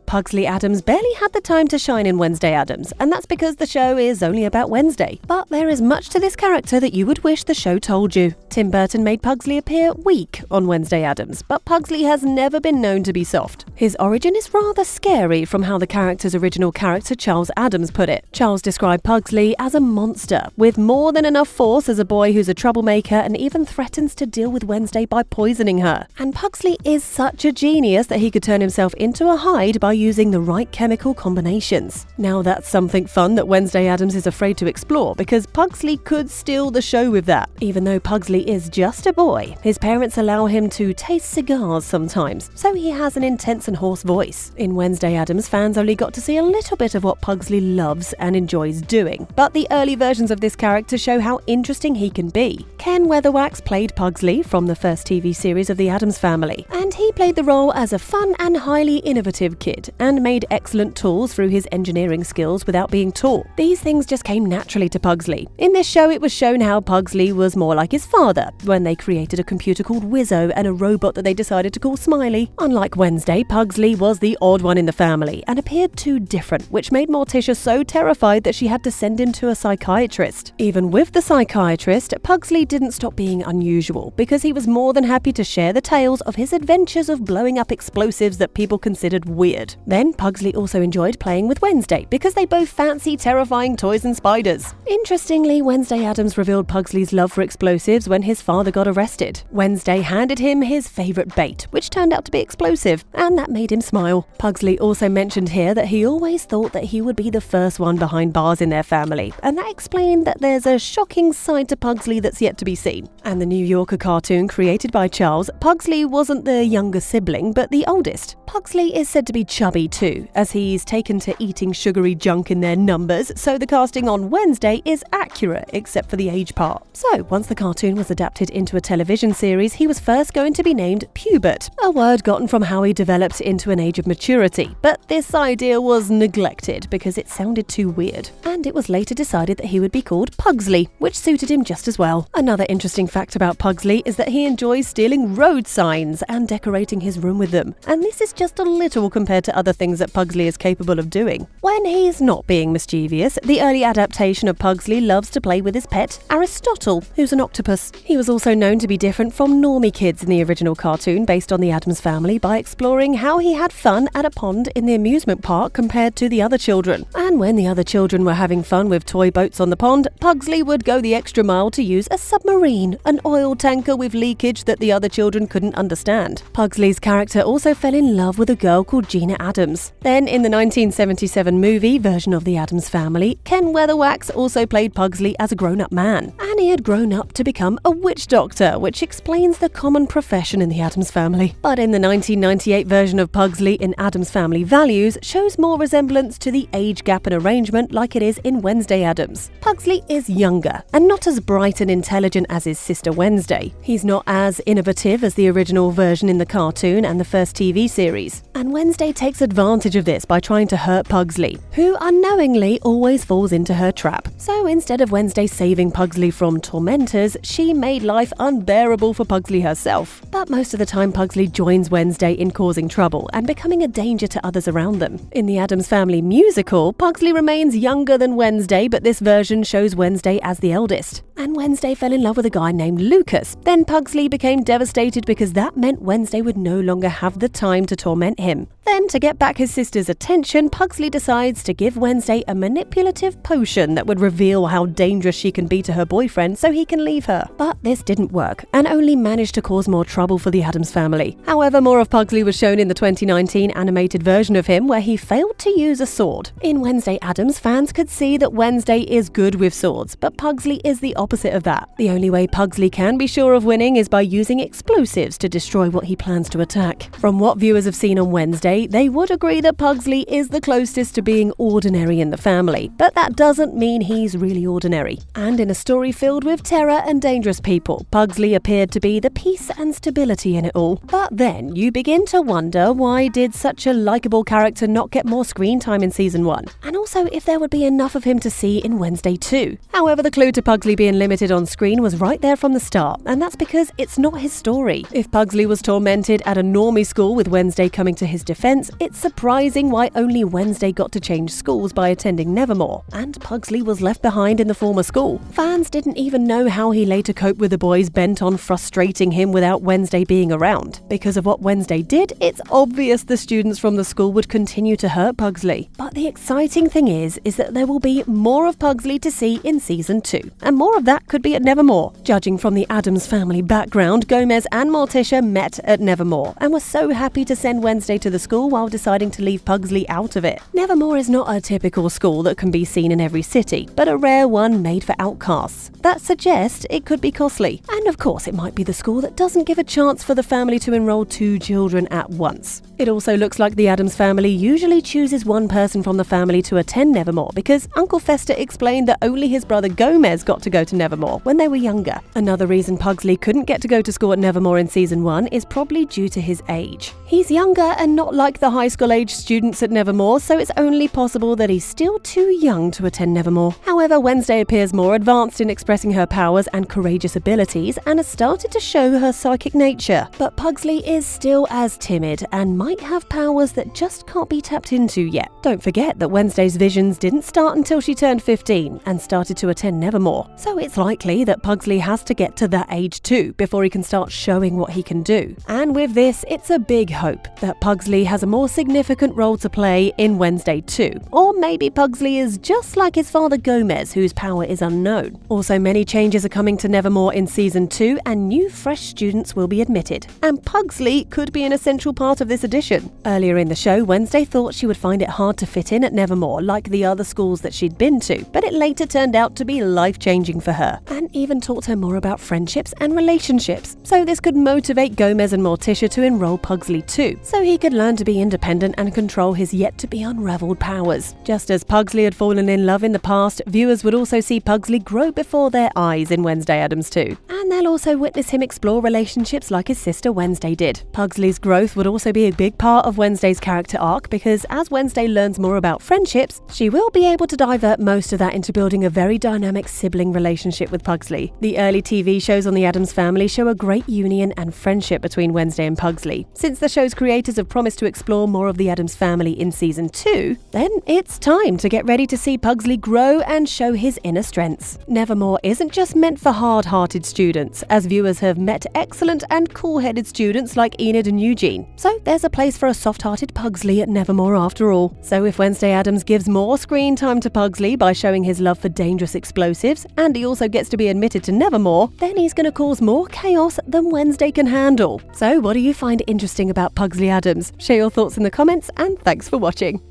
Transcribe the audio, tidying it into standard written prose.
Pugsley Addams barely had the time to shine in Wednesday Addams, and that's because the show is only about Wednesday. But there is much to this character that you would wish the show told you. Tim Burton made Pugsley appear weak on Wednesday Addams, but Pugsley has never been known to be soft. His origin is rather scary from how the character's original character Charles Addams put it. Charles described Pugsley as a monster, with more than enough force as a boy who's a troublemaker and even threatens to deal with Wednesday by poisoning her. And Pugsley is such a genius that he could turn himself into a Hyde by using the right chemical combinations. Now that's something fun that Wednesday Addams is afraid to explore, because Pugsley could steal the show with that. Even though Pugsley is just a boy, his parents allow him to taste cigars sometimes, so he has an intense and hoarse voice. In Wednesday Addams, fans only got to see a little bit of what Pugsley loves and enjoys doing, but the early versions of this character show how interesting he can be. Ken Weatherwax played Pugsley from the first TV series of The Addams Family, and he played the role as a fun and highly innovative kid, and made excellent tools through his engineering skills without being taught. These things just came naturally to Pugsley. In this show, it was shown how Pugsley was more like his father, when they created a computer called Wizzo and a robot that they decided to call Smiley. Unlike Wednesday, Pugsley was the odd one in the family, and appeared too different, which made Morticia so terrified that she had to send him to a psychiatrist. Even with the psychiatrist, Pugsley didn't stop being unusual, because he was more than happy to share the tales of his adventures of blowing up explosives that people considered weird. Then Pugsley also enjoyed playing with Wednesday, because they both fancy terrifying toys and spiders. Interestingly, Wednesday Addams revealed Pugsley's love for explosives when his father got arrested. Wednesday handed him his favourite bait, which turned out to be explosive, and that made him smile. Pugsley also mentioned here that he always thought that he would be the first one behind bars in their family, and that explained that there's a shocking side to Pugsley that's yet to be seen. And the New Yorker cartoon created by Charles, Pugsley wasn't the younger sibling, but the oldest. Pugsley is said to be chubby too, as he's taken to eating sugary junk in their numbers, so the casting on Wednesday is accurate except for the age part. So, once the cartoon was adapted into a television series, he was first going to be named Pubert, a word gotten from how he developed into an age of maturity, but this idea was neglected because it sounded too weird, and it was later decided that he would be called Pugsley, which suited him just as well. Another interesting fact about Pugsley is that he enjoys stealing road signs and decorating his room with them, and this is just a little compared to other things that Pugsley is capable of doing. When he's not being mischievous, the early adaptation of Pugsley loves to play with his pet, Aristotle, who's an octopus. He was also known to be different from normie kids in the original cartoon based on the Addams Family by exploring how he had fun at a pond in the amusement park compared to the other children. And when the other children were having fun with toy boats on the pond, Pugsley would go the extra mile to use a submarine, an oil tanker with leakage that the other children couldn't understand. Pugsley's character also fell in love with a girl called Gina Addams. Then, in the 1977 movie version of The Addams Family, Ken Weatherwax also played Pugsley as a grown-up man, and he had grown up to become a witch doctor, which explains the common profession in The Addams Family. But in the 1998 version of Pugsley in Addams Family Values shows more resemblance to the age gap and arrangement like it is in Wednesday Addams. Pugsley is younger, and not as bright and intelligent as his sister Wednesday. He's not as innovative as the original version in the cartoon and the first TV series. And Wednesday takes advantage of this by trying to hurt Pugsley, who unknowingly always falls into her trap. So instead of Wednesday saving Pugsley from tormentors, she made life unbearable for Pugsley herself. But most of the time Pugsley joins Wednesday in causing trouble and becoming a danger to others around them. In the Addams Family musical, Pugsley remains younger than Wednesday, but this version shows Wednesday as the eldest. And Wednesday fell in love with a guy named Lucas. Then Pugsley became devastated because that meant Wednesday would no longer have the time to torment him. Then, to get back his sister's attention, Pugsley decides to give Wednesday a manipulative potion that would reveal how dangerous she can be to her boyfriend so he can leave her. But this didn't work, and only managed to cause more trouble for the Addams Family. However, more of Pugsley was shown in the 2019 animated version of him, where he failed to use a sword. In Wednesday Addams, fans could see that Wednesday is good with swords, but Pugsley is the opposite of that. The only way Pugsley can be sure of winning is by using explosives to destroy what he plans to attack. From what viewers have seen on Wednesday, they would agree that Pugsley is the closest to being ordinary in the family, but that doesn't mean he's really ordinary. And in a story filled with terror and dangerous people, Pugsley appeared to be the peace and stability in it all. But then you begin to wonder, why did such a likeable character not get more screen time in season 1? And also if there would be enough of him to see in Wednesday 2. However, the clue to Pugsley being limited on screen was right there from the start, and that's because it's not his story. If Pugsley was tormented at a normie school with Wednesday coming to his defense, It's surprising why only Wednesday got to change schools by attending Nevermore, and Pugsley was left behind in the former school. Fans didn't even know how he later coped with the boys bent on frustrating him without Wednesday being around. Because of what Wednesday did, it's obvious the students from the school would continue to hurt Pugsley. But the exciting thing is that there will be more of Pugsley to see in season 2, and more of that could be at Nevermore. Judging from the Addams family background, Gomez and Morticia met at Nevermore and were so happy to send Wednesday to the school while deciding to leave Pugsley out of it. Nevermore is not a typical school that can be seen in every city, but a rare one made for outcasts. That suggests it could be costly. And of course, it might be the school that doesn't give a chance for the family to enroll 2 children at once. It also looks like the Addams family usually chooses one person from the family to attend Nevermore because Uncle Fester explained that only his brother Gomez got to go to Nevermore when they were younger. Another reason Pugsley couldn't get to go to school at Nevermore in season 1 is probably due to his age. He's younger and not like the high school age students at Nevermore, so it's only possible that he's still too young to attend Nevermore. However, Wednesday appears more advanced in expressing her powers and courageous abilities and has started to show her psychic nature. But Pugsley is still as timid and might have powers that just can't be tapped into yet. Don't forget that Wednesday's visions didn't start until she turned 15 and started to attend Nevermore, so it's likely that Pugsley has to get to that age too before he can start showing what he can do. And with this, it's a big hope that Pugsley has a more significant role to play in Wednesday too. Or maybe Pugsley is just like his father Gomez, whose power is unknown. Also, many changes are coming to Nevermore in season 2 and new fresh students will be admitted. And Pugsley could be an essential part of this addition. Earlier in the show, Wednesday thought she would find it hard to fit in at Nevermore like the other schools that she'd been to, but it later turned out to be life-changing for her and even taught her more about friendships and relationships. So this could motivate Gomez and Morticia to enroll Pugsley too, so he could learn to be independent and control his yet-to-be unraveled powers. Just as Pugsley had fallen in love in the past, viewers would also see Pugsley grow before their eyes in Wednesday Addams too. And they'll also witness him explore relationships like his sister Wednesday did. Pugsley's growth would also be a big part of Wednesday's character arc because as Wednesday learns more about friendships, she will be able to divert most of that into building a very dynamic sibling relationship with Pugsley. The early TV shows on the Addams family show a great union and friendship between Wednesday and Pugsley. Since the show's creators have promised to explore more of the Addams family in season 2, then it's time to get ready to see Pugsley grow and show his inner strengths. Nevermore isn't just meant for hard-hearted students, as viewers have met excellent and cool-headed students like Enid and Eugene. So there's a place for a soft-hearted Pugsley at Nevermore after all. So if Wednesday Addams gives more screen time to Pugsley by showing his love for dangerous explosives, and he also gets to be admitted to Nevermore, then he's going to cause more chaos than Wednesday can handle. So what do you find interesting about Pugsley Addams? Share your thoughts in the comments, and thanks for watching.